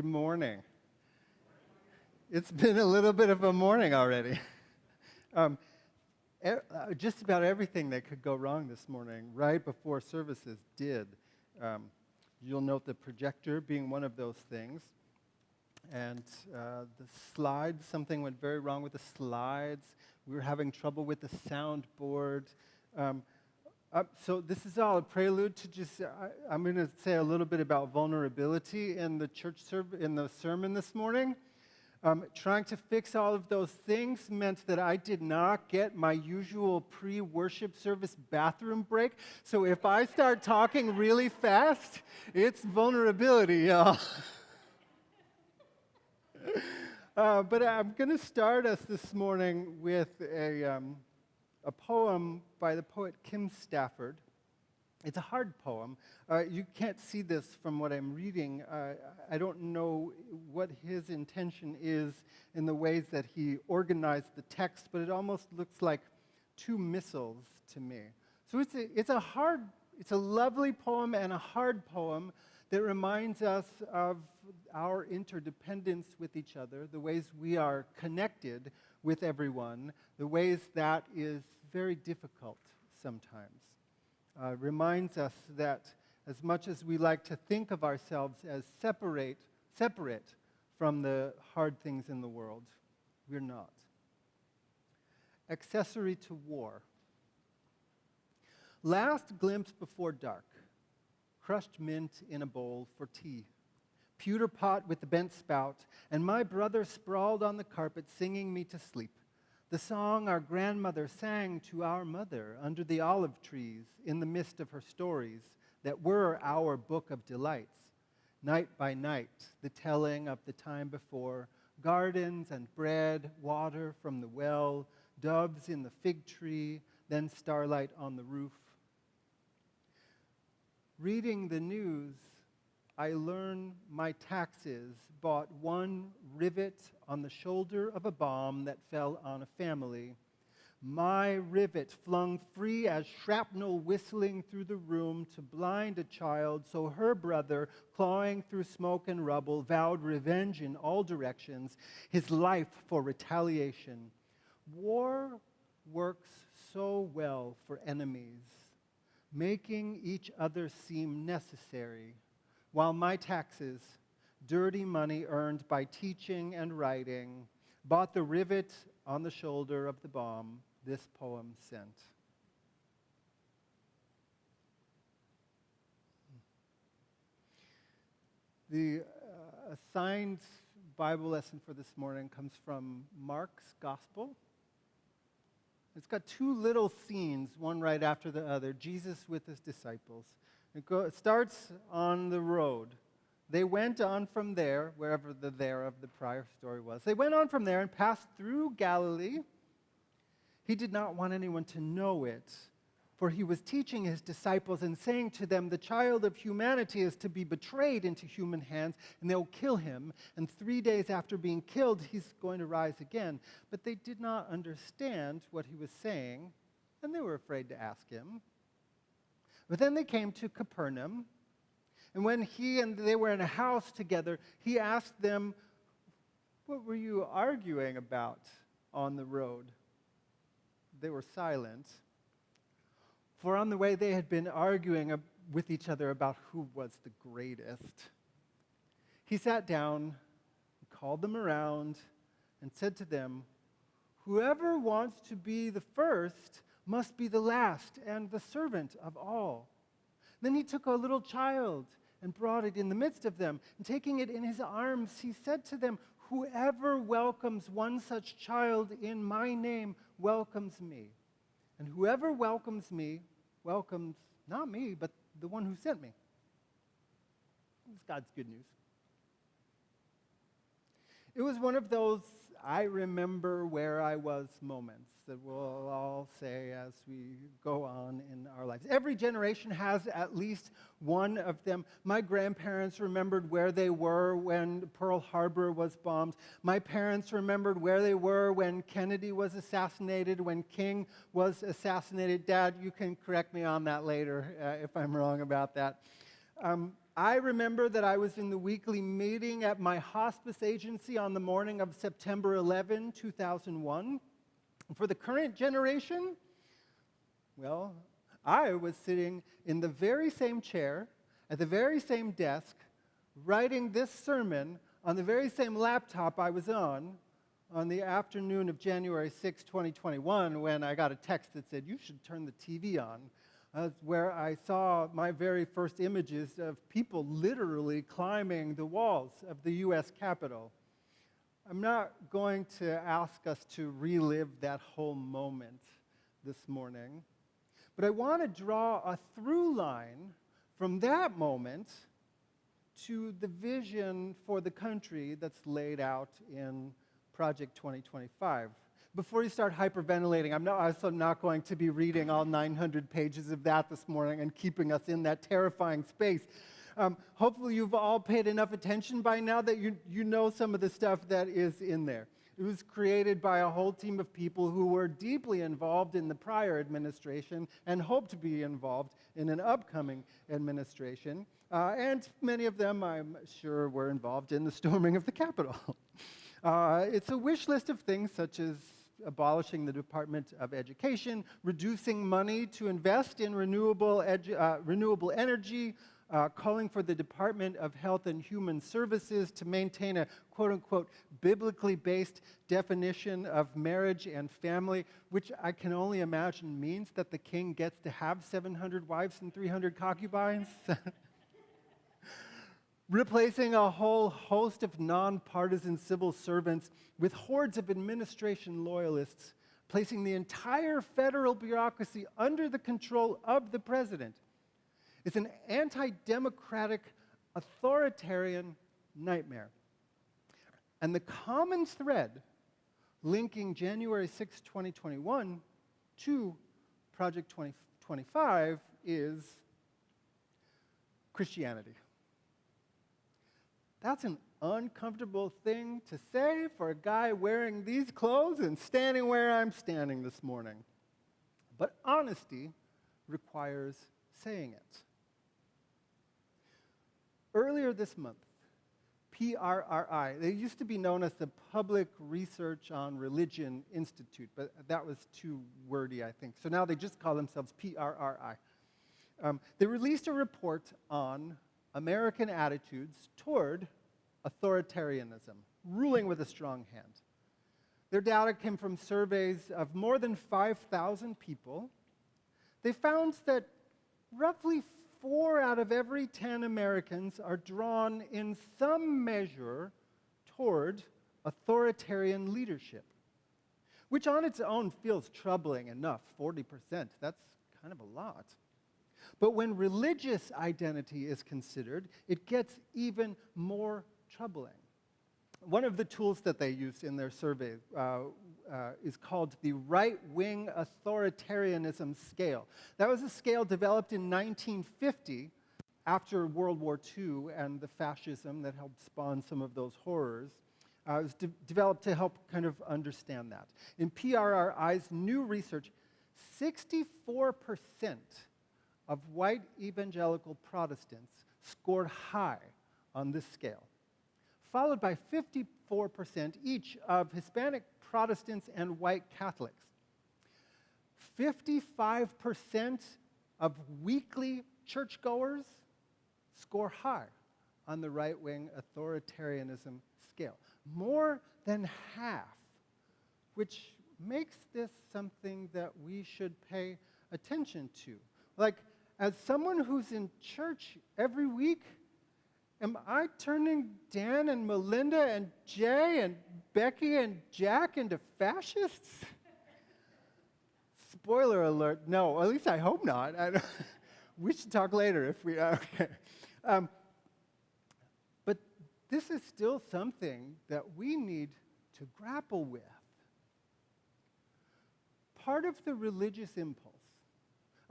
Good morning. It's been a little bit of a morning already. Just about everything that could go wrong this morning, right before services, did. You'll note the projector being one of those things. And the slides, something went very wrong with the slides. We were having trouble with the soundboard. So this is all a prelude to just, I'm going to say a little bit about vulnerability in the in the sermon this morning. Trying to fix all of those things meant that I did not get my usual pre-worship service bathroom break. So if I start talking really fast, it's vulnerability, y'all. But I'm going to start us this morning with a poem by the poet Kim Stafford. It's a hard poem. You can't see this from what I'm reading. I don't know what his intention is in the ways that he organized the text, but it almost looks like two missiles to me. So it's a lovely poem and a hard poem that reminds us of our interdependence with each other, the ways we are connected with everyone, the ways that is very difficult sometimes. Reminds us that as much as we like to think of ourselves as separate from the hard things in the world, we're not. Accessory to war. Last glimpse before dark. Crushed mint in a bowl for tea. Pewter pot with the bent spout, and my brother sprawled on the carpet singing me to sleep. The song our grandmother sang to our mother under the olive trees in the midst of her stories that were our book of delights. Night by night, the telling of the time before, gardens and bread, water from the well, doves in the fig tree, then starlight on the roof. Reading the news, I learn my taxes bought one rivet on the shoulder of a bomb that fell on a family. My rivet flung free as shrapnel whistling through the room to blind a child, so her brother, clawing through smoke and rubble, vowed revenge in all directions, his life for retaliation. War works so well for enemies, making each other seem necessary, while my taxes, dirty money earned by teaching and writing, bought the rivet on the shoulder of the bomb this poem sent. The assigned Bible lesson for this morning comes from Mark's Gospel. It's got two little scenes, one right after the other, Jesus with his disciples. It starts on the road. They went on from there, wherever the there of the prior story was. They went on from there and passed through Galilee. He did not want anyone to know it, for he was teaching his disciples and saying to them, the child of humanity is to be betrayed into human hands, and they'll kill him. And 3 days after being killed, he's going to rise again. But they did not understand what he was saying, and they were afraid to ask him. But then they came to Capernaum, and when he and they were in a house together, he asked them, what were you arguing about on the road? They were silent, for on the way they had been arguing with each other about who was the greatest. He sat down, called them around, and said to them, whoever wants to be the first must be the last and the servant of all. Then he took a little child and brought it in the midst of them. And taking it in his arms, he said to them, whoever welcomes one such child in my name welcomes me. And whoever welcomes me welcomes not me, but the one who sent me. It's God's good news. It was one of those I remember where I was moments that we'll all say as we go on in our lives. Every generation has at least one of them. My grandparents remembered where they were when Pearl Harbor was bombed. My parents remembered where they were when Kennedy was assassinated, when King was assassinated. Dad, you can correct me on that later if I'm wrong about that. I remember that I was in the weekly meeting at my hospice agency on the morning of September 11, 2001. For the current generation, well, I was sitting in the very same chair, at the very same desk, writing this sermon on the very same laptop I was on the afternoon of January 6, 2021, when I got a text that said, "You should turn the TV on." Where I saw my very first images of people literally climbing the walls of the U.S. Capitol. I'm not going to ask us to relive that whole moment this morning, but I want to draw a through line from that moment to the vision for the country that's laid out in Project 2025. Before you start hyperventilating, I'm also not going to be reading all 900 pages of that this morning and keeping us in that terrifying space. Hopefully you've all paid enough attention by now that you know some of the stuff that is in there. It was created by a whole team of people who were deeply involved in the prior administration and hope to be involved in an upcoming administration. And many of them, I'm sure, were involved in the storming of the Capitol. It's a wish list of things such as abolishing the Department of Education, reducing money to invest in renewable energy, calling for the Department of Health and Human Services to maintain a quote-unquote biblically based definition of marriage and family, which I can only imagine means that the king gets to have 700 wives and 300 concubines. Replacing a whole host of nonpartisan civil servants with hordes of administration loyalists, placing the entire federal bureaucracy under the control of the president. It's an anti-democratic, authoritarian nightmare. And the common thread linking January 6, 2021 to Project 2025 is Christianity. That's an uncomfortable thing to say for a guy wearing these clothes and standing where I'm standing this morning. But honesty requires saying it. Earlier this month, PRRI, they used to be known as the Public Research on Religion Institute, but that was too wordy, I think. So now they just call themselves PRRI. They released a report on American attitudes toward authoritarianism, ruling with a strong hand. Their data came from surveys of more than 5,000 people. They found that roughly 4 out of every 10 Americans are drawn in some measure toward authoritarian leadership, which on its own feels troubling enough, 40%. That's kind of a lot. But when religious identity is considered, it gets even more troubling. One of the tools that they used in their survey is called the right-wing authoritarianism scale. That was a scale developed in 1950 after World War II and the fascism that helped spawn some of those horrors. It was developed to help kind of understand that. In PRRI's new research, 64% of white evangelical Protestants scored high on this scale, followed by 54% each of Hispanic Protestants and white Catholics. 55% of weekly churchgoers score high on the right-wing authoritarianism scale. More than half, which makes this something that we should pay attention to. Like, as someone who's in church every week, am I turning Dan and Melinda and Jay and Becky and Jack into fascists? Spoiler alert, no, at least I hope not. We should talk later if we are. Okay. But this is still something that we need to grapple with. Part of the religious impulse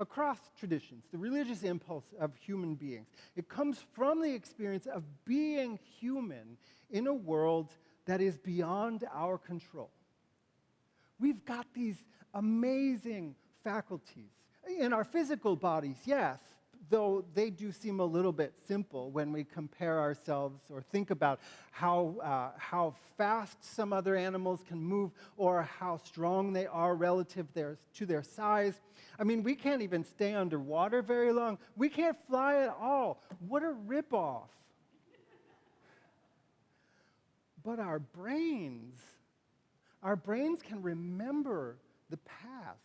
across traditions, the religious impulse of human beings, it comes from the experience of being human in a world that is beyond our control. We've got these amazing faculties in our physical bodies, yes, though they do seem a little bit simple when we compare ourselves or think about how fast some other animals can move or how strong they are relative to their size. I mean, we can't even stay underwater very long. We can't fly at all. What a ripoff. But our brains can remember the past.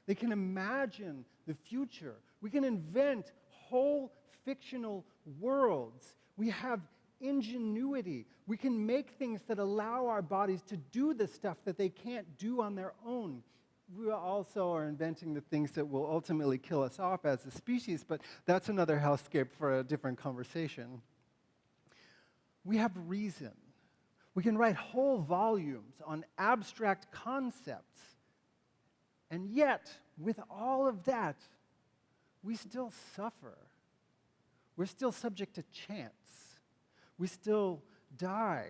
They can imagine the future. We can invent whole fictional worlds. We have ingenuity. We can make things that allow our bodies to do the stuff that they can't do on their own. We also are inventing the things that will ultimately kill us off as a species, but that's another hellscape for a different conversation. We have reason. We can write whole volumes on abstract concepts. And yet, with all of that, we still suffer. We're still subject to chance. We still die.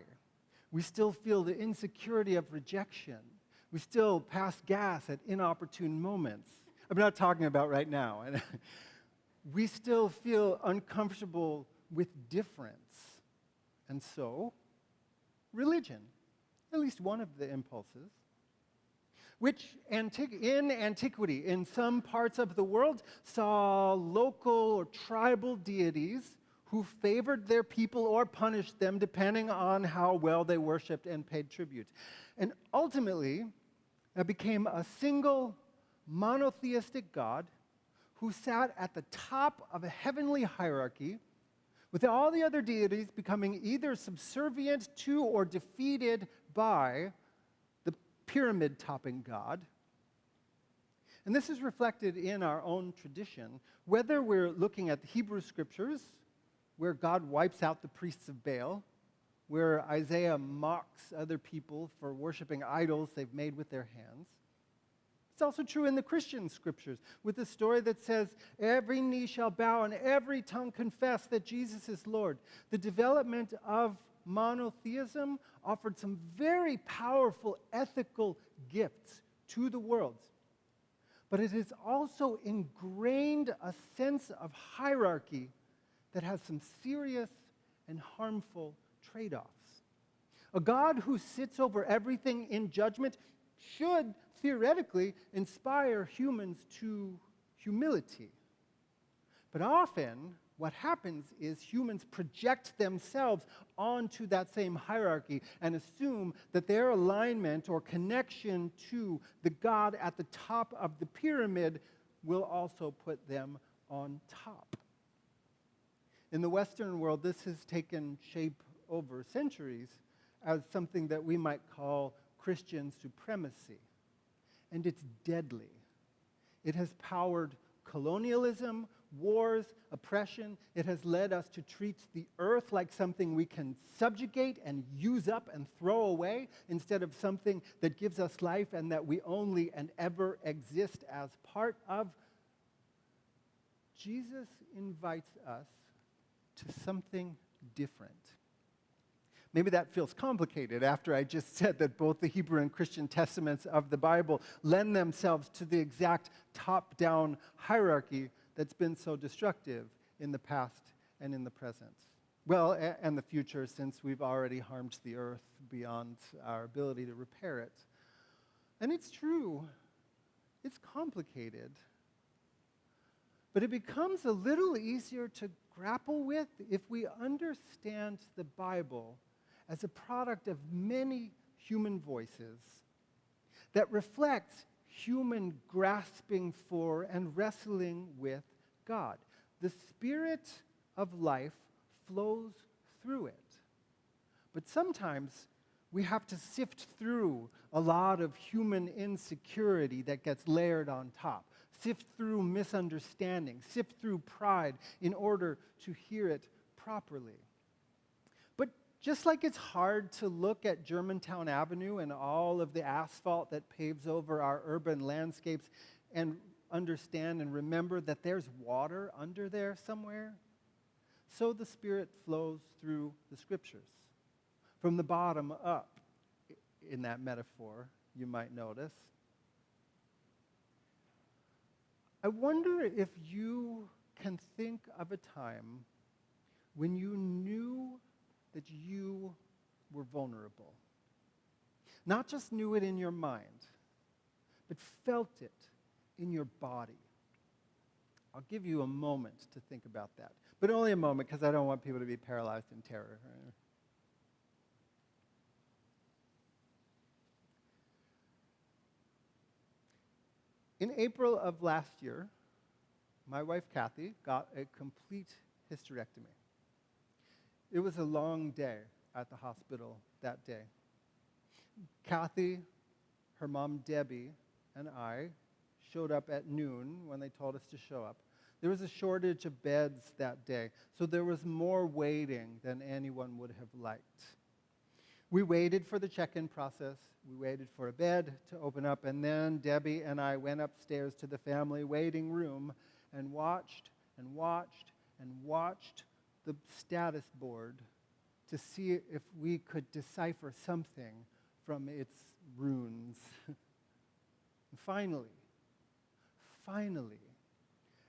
We still feel the insecurity of rejection. We still pass gas at inopportune moments. I'm not talking about right now. We still feel uncomfortable with difference. And so, religion, at least one of the impulses, which in antiquity, in some parts of the world, saw local or tribal deities who favored their people or punished them depending on how well they worshipped and paid tribute. And ultimately, it became a single monotheistic God who sat at the top of a heavenly hierarchy, with all the other deities becoming either subservient to or defeated by the pyramid-topping God. And this is reflected in our own tradition, whether we're looking at the Hebrew Scriptures, where God wipes out the priests of Baal, where Isaiah mocks other people for worshiping idols they've made with their hands. It's also true in the Christian Scriptures, with the story that says, every knee shall bow and every tongue confess that Jesus is Lord. The development of monotheism offered some very powerful ethical gifts to the world. But it has also ingrained a sense of hierarchy that has some serious and harmful trade-offs. A God who sits over everything in judgment should theoretically inspire humans to humility. But often, what happens is humans project themselves onto that same hierarchy and assume that their alignment or connection to the God at the top of the pyramid will also put them on top. In the Western world, this has taken shape over centuries as something that we might call Christian supremacy. And it's deadly. It has powered colonialism, wars, oppression. It has led us to treat the earth like something we can subjugate and use up and throw away instead of something that gives us life and that we only and ever exist as part of. Jesus invites us to something different. Maybe that feels complicated after I just said that both the Hebrew and Christian testaments of the Bible lend themselves to the exact top-down hierarchy that's been so destructive in the past and in the present. Well, and the future, since we've already harmed the earth beyond our ability to repair it. And it's true, it's complicated. But it becomes a little easier to grapple with if we understand the Bible as a product of many human voices that reflect human grasping for and wrestling with God. The Spirit of life flows through it. But sometimes we have to sift through a lot of human insecurity that gets layered on top. Sift through misunderstanding, sift through pride in order to hear it properly. But just like it's hard to look at Germantown Avenue and all of the asphalt that paves over our urban landscapes and understand and remember that there's water under there somewhere, so the Spirit flows through the Scriptures. From the bottom up, in that metaphor, you might notice. I wonder if you can think of a time when you knew that you were vulnerable. Not just knew it in your mind, but felt it in your body. I'll give you a moment to think about that, but only a moment because I don't want people to be paralyzed in terror. In April of last year, my wife Kathy got a complete hysterectomy. It was a long day at the hospital that day. Kathy, her mom Debbie, and I showed up at noon when they told us to show up. There was a shortage of beds that day, so there was more waiting than anyone would have liked. We waited for the check-in process. We waited for a bed to open up, and then Debbie and I went upstairs to the family waiting room and watched and watched and watched the status board to see if we could decipher something from its runes. Finally,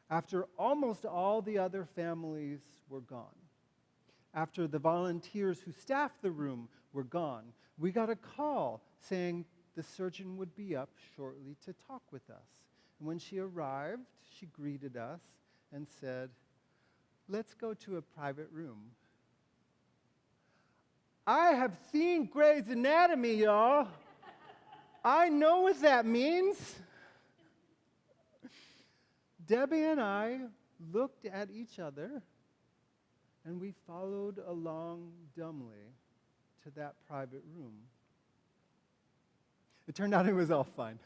after almost all the other families were gone, after the volunteers who staffed the room were gone, we got a call saying the surgeon would be up shortly to talk with us. And when she arrived, she greeted us and said, "Let's go to a private room." I have seen Grey's Anatomy, y'all. I know what that means. Debbie and I looked at each other, and we followed along dumbly to that private room. It turned out it was all fine.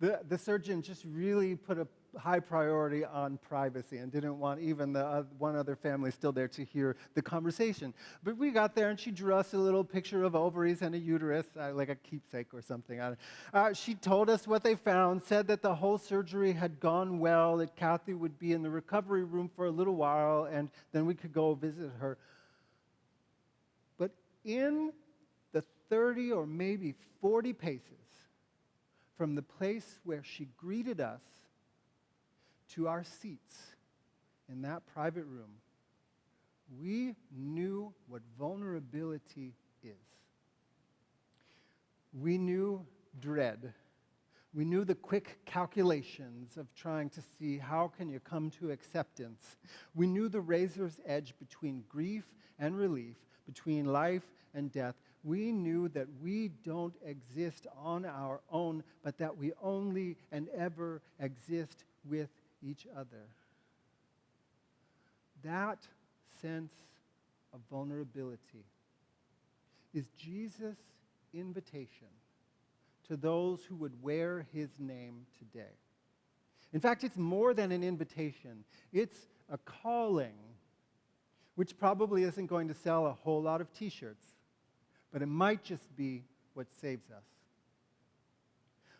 The surgeon just really put a high priority on privacy and didn't want even the one other family still there to hear the conversation. But we got there, and she drew us a little picture of ovaries and a uterus, like a keepsake or something. She told us what they found, said that the whole surgery had gone well, that Kathy would be in the recovery room for a little while, and then we could go visit her. But in the 30 or maybe 40 paces from the place where she greeted us to our seats in that private room, we knew what vulnerability is. We knew dread. We knew the quick calculations of trying to see how can you come to acceptance. We knew the razor's edge between grief and relief, between life and death. We knew that we don't exist on our own, but that we only and ever exist with each other. That sense of vulnerability is Jesus' invitation to those who would wear his name today. In fact, it's more than an invitation. It's a calling, which probably isn't going to sell a whole lot of t-shirts, but it might just be what saves us.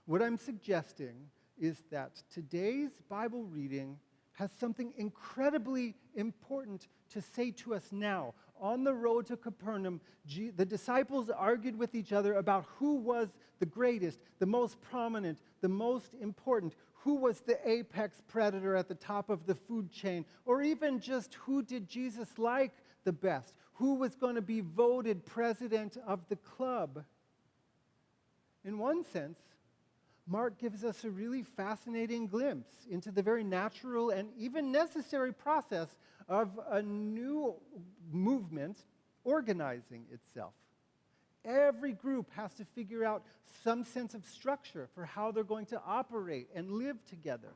What I'm suggesting is that today's Bible reading has something incredibly important to say to us now. On the road to Capernaum, the disciples argued with each other about who was the greatest, the most prominent, the most important, who was the apex predator at the top of the food chain, or even just who did Jesus like the best, who was going to be voted president of the club. In one sense, Mark gives us a really fascinating glimpse into the very natural and even necessary process of a new movement organizing itself. Every group has to figure out some sense of structure for how they're going to operate and live together.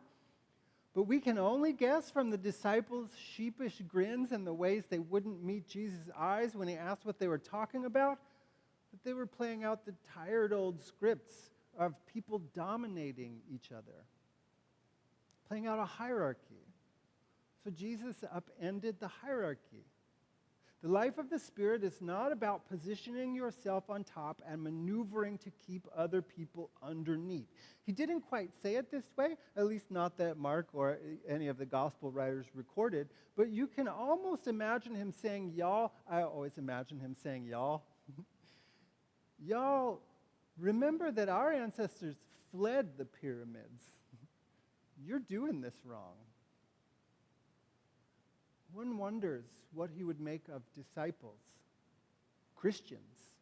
But we can only guess from the disciples' sheepish grins and the ways they wouldn't meet Jesus' eyes when he asked what they were talking about, that they were playing out the tired old scripts of people dominating each other, playing out a hierarchy. So Jesus upended the hierarchy. The life of the Spirit is not about positioning yourself on top and maneuvering to keep other people underneath. He didn't quite say it this way, at least not that Mark or any of the gospel writers recorded, but you can almost imagine him saying, y'all. I always imagine him saying, y'all. Y'all, remember that our ancestors fled the pyramids. You're doing this wrong. One wonders what he would make of disciples, Christians,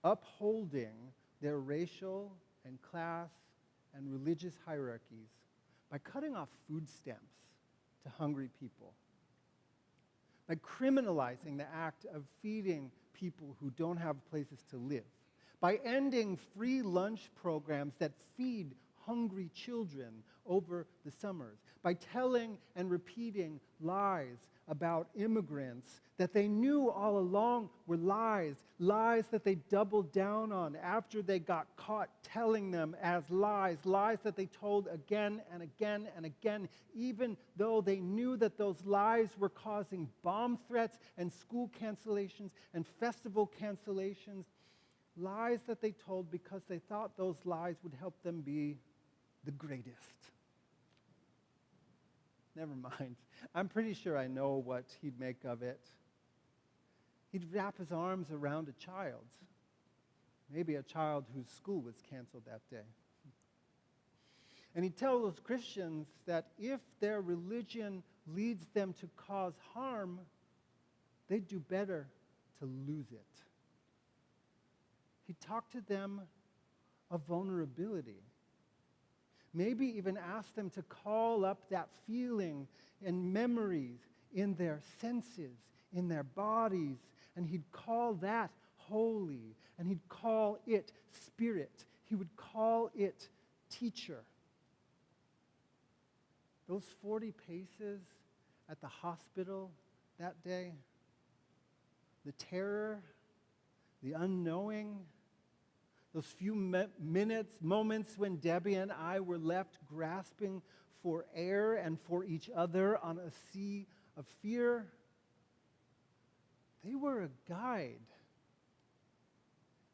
upholding their racial and class and religious hierarchies by cutting off food stamps to hungry people, by criminalizing the act of feeding people who don't have places to live, by ending free lunch programs that feed hungry children over the summers, by telling and repeating lies about immigrants that they knew all along were lies, lies that they doubled down on after they got caught telling them as lies, lies that they told again and again and again, even though they knew that those lies were causing bomb threats and school cancellations and festival cancellations, lies that they told because they thought those lies would help them be the greatest. Never mind. I'm pretty sure I know what he'd make of it. He'd wrap his arms around a child, maybe a child whose school was canceled that day. And he'd tell those Christians that if their religion leads them to cause harm, they'd do better to lose it. He'd talk to them of vulnerability. Maybe even ask them to call up that feeling and memories in their senses, in their bodies, and he'd call that holy, and he'd call it spirit. He would call it teacher. Those 40 paces at the hospital that day, the terror, the unknowing, those few moments when Debbie and I were left grasping for air and for each other on a sea of fear, they were a guide.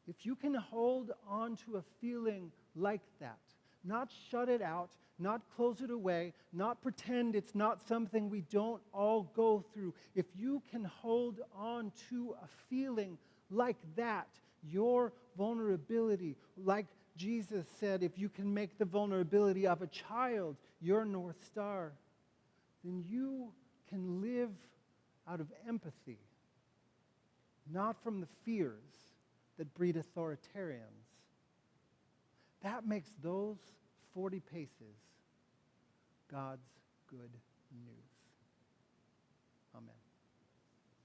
If you can hold on to a feeling like that, not shut it out, not close it away, not pretend it's not something we don't all go through, if you can hold on to a feeling like that, your vulnerability, like Jesus said, if you can make the vulnerability of a child your North Star, then you can live out of empathy, not from the fears that breed authoritarians. That makes those 40 paces God's good news.